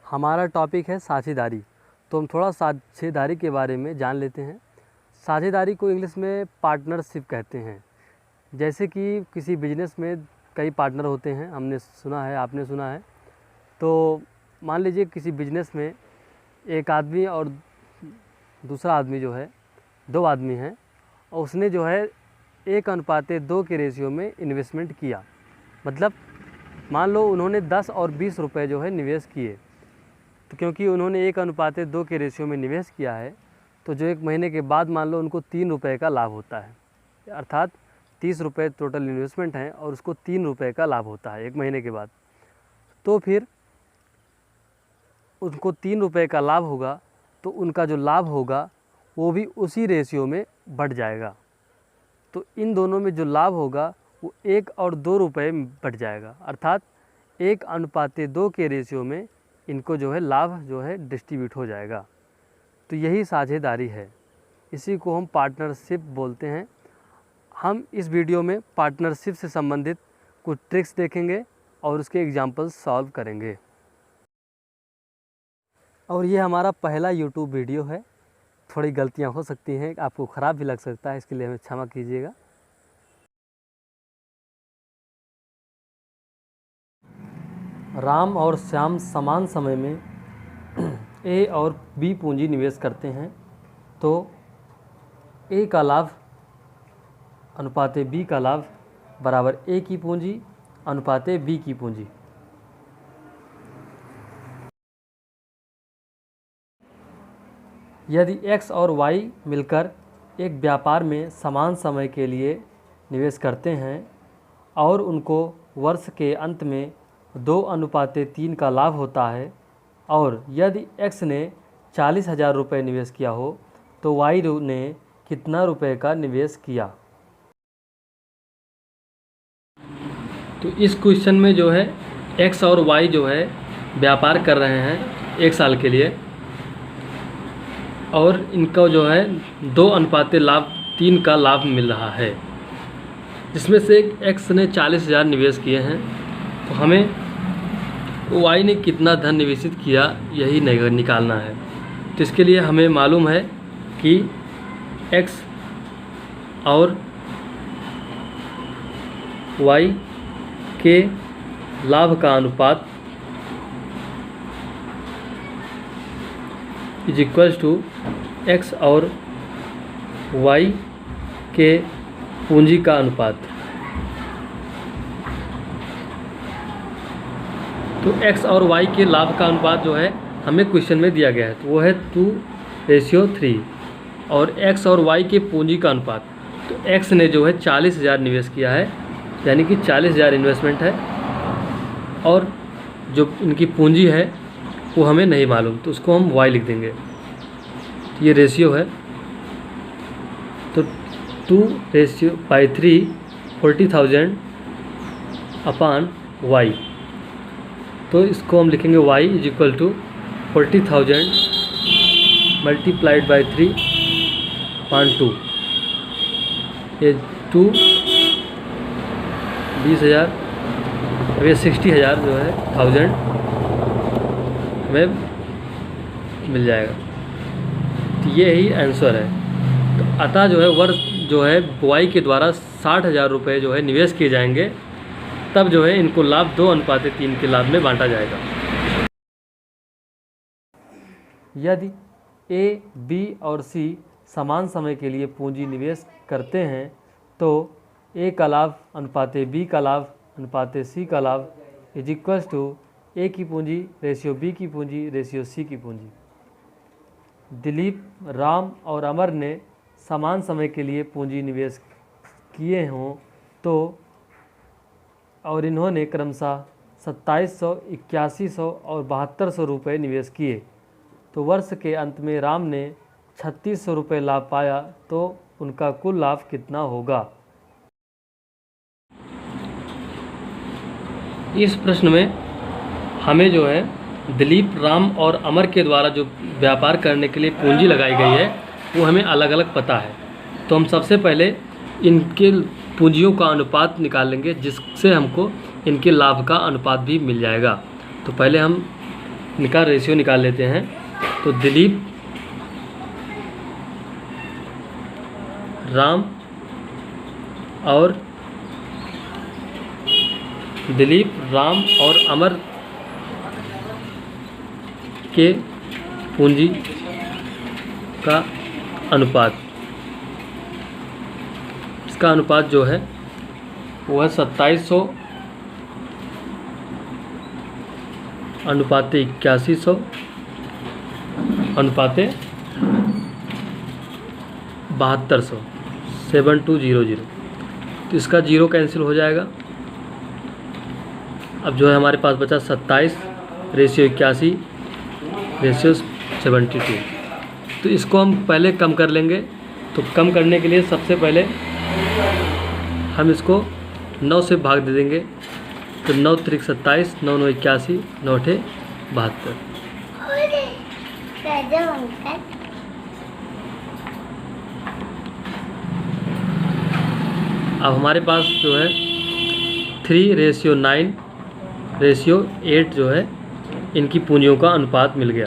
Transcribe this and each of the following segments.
हमारा टॉपिक है साझेदारी। तो हम थोड़ा साझेदारी के बारे में जान लेते हैं। साझेदारी को इंग्लिश में पार्टनरशिप कहते हैं। जैसे कि किसी बिजनेस में कई पार्टनर होते हैं, हमने सुना है, आपने सुना है। तो मान लीजिए किसी बिजनेस में एक आदमी और दूसरा आदमी जो है, दो आदमी हैं, और उसने जो है 1:2 के रेशियो में इन्वेस्टमेंट किया। मतलब मान लो उन्होंने 10 और 20 रुपये जो है निवेश किए। तो क्योंकि उन्होंने 1:2 के रेशियो में निवेश किया है, तो जो 1 महीने के बाद मान लो उनको 3 रुपये का लाभ होता है। अर्थात 30 रुपये टोटल इन्वेस्टमेंट हैं और उसको 3 रुपये का लाभ होता है 1 महीने के बाद। तो फिर उनको 3 रुपये का लाभ होगा, तो उनका जो लाभ होगा वो भी उसी रेशियो में बढ़ जाएगा। तो इन दोनों में जो लाभ होगा वो 1 और 2 रुपये बढ़ जाएगा। अर्थात 1:2 के रेशियो में इनको जो है लाभ जो है डिस्ट्रीब्यूट हो जाएगा। तो यही साझेदारी है, इसी को हम पार्टनरशिप बोलते हैं। हम इस वीडियो में पार्टनरशिप से संबंधित कुछ ट्रिक्स देखेंगे और उसके एग्जाम्पल्स सॉल्व करेंगे। और ये हमारा पहला यूट्यूब वीडियो है, थोड़ी गलतियां हो सकती हैं, आपको ख़राब भी लग सकता है, इसके लिए हमें क्षमा कीजिएगा। राम और श्याम समान समय में ए और बी पूंजी निवेश करते हैं। तो ए का लाभ अनुपाते बी का लाभ बराबर ए की पूंजी अनुपाते बी की पूंजी। यदि एक्स और वाई मिलकर एक व्यापार में समान समय के लिए निवेश करते हैं और उनको वर्ष के अंत में 2:3 का लाभ होता है, और यदि एक्स ने 40,000 रुपये निवेश किया हो तो वाई ने कितना रुपए का निवेश किया। तो इस क्वेश्चन में जो है एक्स और वाई जो है व्यापार कर रहे हैं 1 साल के लिए, और इनको जो है 2:3 का लाभ मिल रहा है, जिसमें से एक्स ने 40,000 निवेश किए हैं। तो हमें वाई ने कितना धन निवेशित किया यही निकालना है। तो इसके लिए हमें मालूम है कि एक्स और वाई के लाभ का अनुपात इज इक्वल्स टू एक्स और वाई के पूंजी का अनुपात। तो एक्स और वाई के लाभ का अनुपात जो है हमें क्वेश्चन में दिया गया है, तो वो है 2:3। और एक्स और वाई के पूंजी का अनुपात, तो एक्स ने जो है 40,000 निवेश किया है, यानी कि 40,000 इन्वेस्टमेंट है, और जो इनकी पूंजी है वो हमें नहीं मालूम, तो उसको हम वाई लिख देंगे। तो ये रेशियो है, तो 2:3 40,000 अपान वाई। तो इसको हम लिखेंगे y is equal to 40,000 multiplied by 3/2। ये 20,000, अब ये 60,000 जो है 1000 हमें मिल जाएगा। तो ये ही आंसर है। तो अतः जो है वर्ष जो है वाई के द्वारा 60,000 रुपये जो है निवेश किए जाएंगे, तब जो है इनको लाभ 2:3 के लाभ में बांटा जाएगा। यदि ए, बी और सी समान समय के लिए पूंजी निवेश करते हैं, तो ए का लाभ अनुपाते बी का लाभ अनुपाते सी का लाभ इज इक्वल्स टू ए की पूंजी रेशियो बी की पूंजी रेशियो सी की पूंजी। दिलीप, राम और अमर ने समान समय के लिए पूंजी निवेश किए हों तो और इन्होंने क्रमशः 2700, 8100 और 7200 रुपये निवेश किए, तो वर्ष के अंत में राम ने 3600 रुपये लाभ पाया, तो उनका कुल लाभ कितना होगा। इस प्रश्न में हमें जो है दिलीप, राम और अमर के द्वारा जो व्यापार करने के लिए पूंजी लगाई गई है वो हमें अलग अलग पता है। तो हम सबसे पहले इनके पूंजियों का अनुपात निकालेंगे, जिससे हमको इनके लाभ का अनुपात भी मिल जाएगा। तो पहले हम इनका रेशियो निकाल लेते हैं। तो दिलीप, राम और अमर के पूंजी का अनुपात, इसका अनुपात जो है वो है 2700 अनुपाते 8100 अनुपाते 7200 7200। तो इसका जीरो कैंसिल हो जाएगा। अब जो है हमारे पास बचा 27 रेशियो 81 रेशियो 72। तो इसको हम पहले कम कर लेंगे। तो कम करने के लिए सबसे पहले हम इसको 9 से भाग दे देंगे। तो 9 त्रिक 27, 9 9 81, 9 8 72। अब हमारे पास जो है 3 रेशियो 9 रेशियो 8 जो है इनकी पूंजियों का अनुपात मिल गया।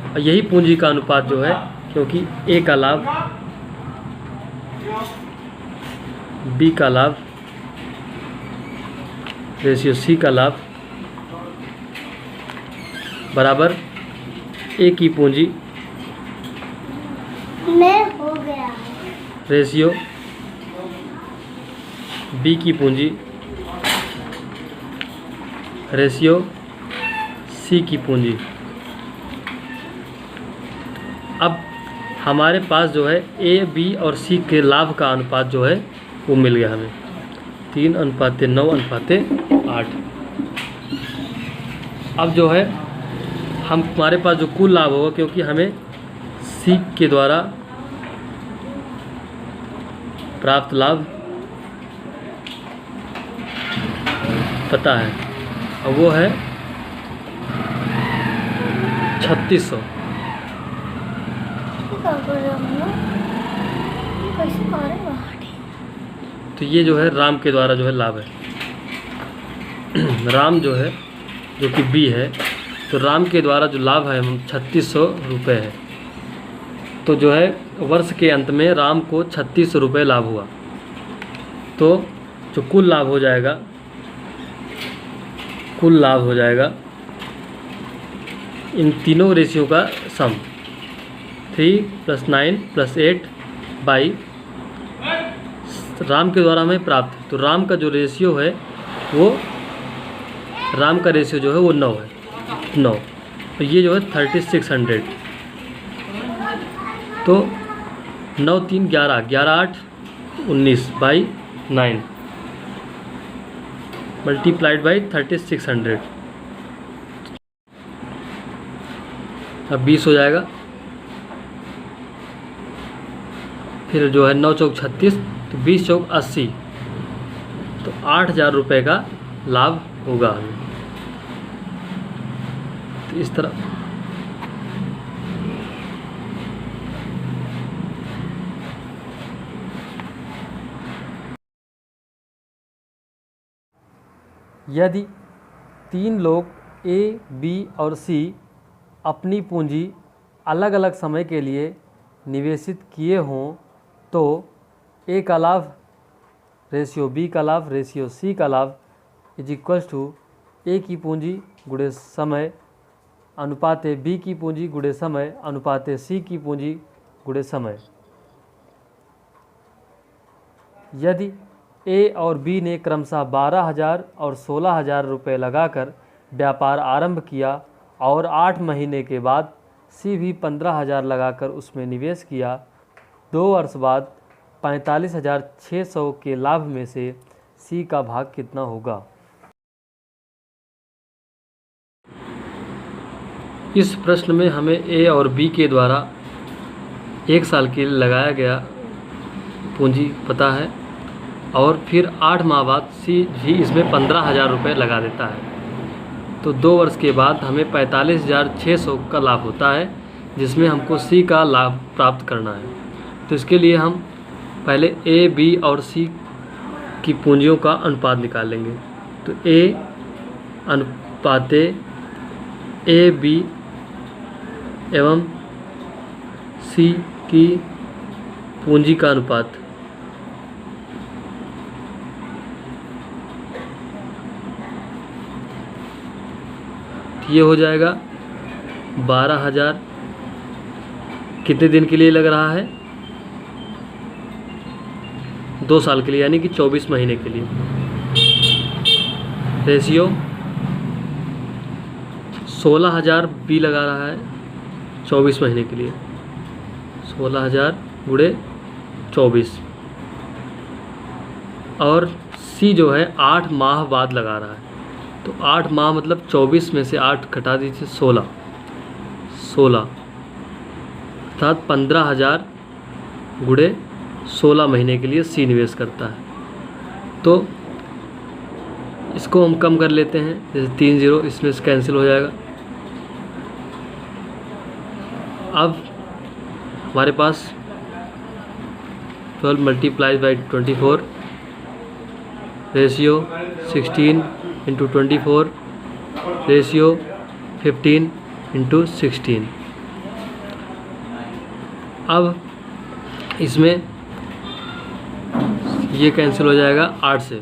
और यही पूंजी का अनुपात जो है, क्योंकि ए का लाभ, बी का लाभ रेशियो सी का लाभ बराबर ए की पूंजी में हो गया रेशियो बी की पूंजी रेशियो सी की पूंजी। अब हमारे पास जो है ए, बी और सी के लाभ का अनुपात जो है वो मिल गया हमें 3:9:8। अब जो है हमारे पास जो कुल लाभ होगा, क्योंकि हमें सी के द्वारा प्राप्त लाभ पता है, और वो है 3600। तो ये जो है राम के द्वारा जो है लाभ है। राम जो है, जो कि बी है, तो राम के द्वारा जो लाभ है 3600 रुपये है। तो जो है वर्ष के अंत में राम को 3600 रुपये लाभ हुआ। तो जो कुल लाभ हो जाएगा इन तीनों रेशियो का सम 3 + 9 + 8 बाई राम के द्वारा हमें प्राप्त। तो राम का जो रेशियो है वो, राम का रेशियो जो है वो 9 है, 9। तो ये जो है 3600। तो 9 3 11 11 8 19 बाई 9 मल्टीप्लाइड बाई 3600। अब 20 हो जाएगा। फिर जो है 9 चौक 36, तो 20 चौक 80, तो 8000 रुपये का लाभ होगा हमें। तो इस तरह यदि 3 लोग ए, बी और सी अपनी पूंजी अलग अलग समय के लिए निवेशित किए हों, तो ए का लाभ रेशियो बी का लाभ रेशियो सी का लाभ इज इक्वल्स टू ए की पूंजी गुणे समय अनुपाते बी की पूंजी गुणे समय अनुपाते सी की पूंजी गुणे समय। यदि ए और बी ने क्रमशः 12,000 और 16,000 रुपये लगाकर व्यापार आरंभ किया और 8 महीने के बाद सी भी 15,000 लगाकर उसमें निवेश किया, 2 वर्ष बाद 45,600 के लाभ में से सी का भाग कितना होगा? इस प्रश्न में हमें ए और बी के द्वारा 1 साल के लिए लगाया गया पूंजी पता है, और फिर 8 माह बाद सी भी इसमें 15,000 रुपये लगा देता है। तो 2 वर्ष के बाद हमें 45,600 का लाभ होता है, जिसमें हमको सी का लाभ प्राप्त करना है। तो इसके लिए हम पहले ए, बी और सी की पूंजियों का अनुपात निकाल लेंगे। तो ए अनुपाते ए बी एवं सी की पूंजी का अनुपात। ये हो जाएगा 12,000 कितने दिन के लिए लग रहा है? 2 साल के लिए, यानी कि 24 महीने के लिए। रेशियो 16,000 बी लगा रहा है 24 महीने के लिए, 16,000 गुणे 24, और सी जो है 8 माह बाद लगा रहा है। तो 8 माह मतलब 24 में से 8 घटा दीजिए 16 अर्थात 15,000 गुणे 16 महीने के लिए सी निवेश करता है। तो इसको हम कम कर लेते हैं, जैसे 3 0 इसमें से कैंसिल हो जाएगा। अब हमारे पास 12 multiplied by 24 ratio 16 into 24 ratio 15 into 16। अब इसमें ये कैंसिल हो जाएगा 8 से,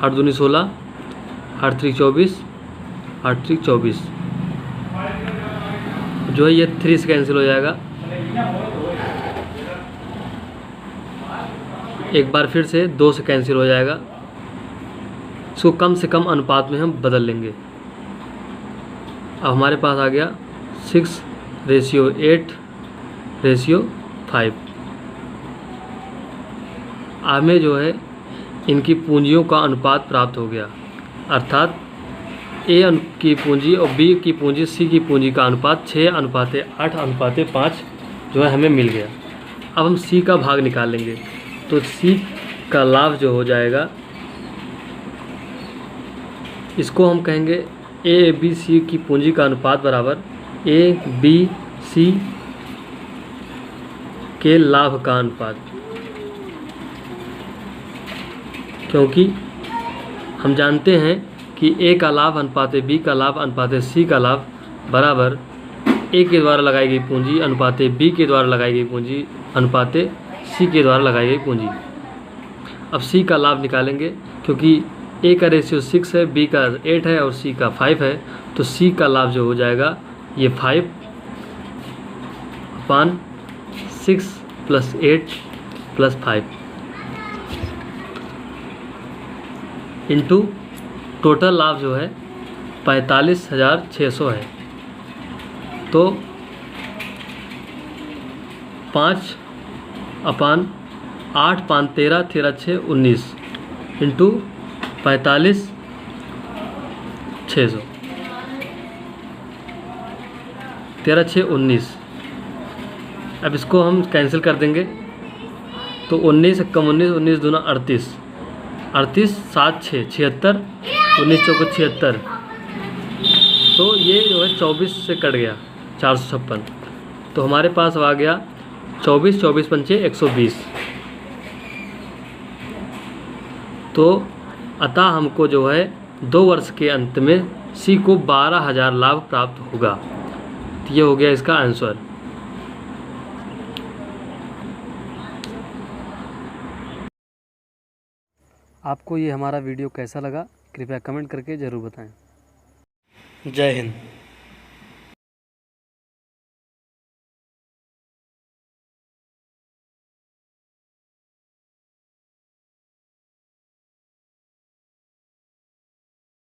8 दूनी 16, 8 3 24, 8 3 24, जो है ये 3 से कैंसिल हो जाएगा। एक बार फिर से 2 से कैंसिल हो जाएगा। इसको कम से कम अनुपात में हम बदल लेंगे। अब हमारे पास आ गया 6 रेशियो 8 रेशियो 5। हमें जो है इनकी पूंजियों का अनुपात प्राप्त हो गया, अर्थात ए की पूंजी और बी की पूंजी सी की पूंजी का अनुपात 6:8:5 जो है हमें मिल गया। अब हम सी का भाग निकाल लेंगे। तो सी का लाभ जो हो जाएगा, इसको हम कहेंगे ए बी सी की पूंजी का अनुपात बराबर ए बी सी के लाभ का अनुपात, क्योंकि हम जानते हैं कि ए का लाभ अनुपाते बी का लाभ अनुपाते सी का लाभ बराबर ए के द्वारा लगाई गई पूंजी अनुपाते बी के द्वारा लगाई गई पूंजी अनुपाते सी के द्वारा लगाई गई पूंजी। अब सी का लाभ निकालेंगे, क्योंकि ए का रेशियो 6 है, बी का 8 है और सी का 5 है। तो सी का लाभ जो हो जाएगा ये 5/6 + 8 + 5 इंटू टोटल लाभ जो है 45,600 है। तो 5/8 5 13 13 6 19 इंटू 45,600 13 6 19। अब इसको हम कैंसिल कर देंगे। तो 19 × 19 19 दूना 38 38 7 6 76 19 चौको 76। तो ये जो है 24 से कट गया 456। तो हमारे पास आ गया 24 24 पंचे 120। तो अतः हमको जो है 2 वर्ष के अंत में सी को 12,000 लाभ प्राप्त होगा। तो ये हो गया इसका आंसर। आपको ये हमारा वीडियो कैसा लगा कृपया कमेंट करके ज़रूर बताएं। जय हिंद।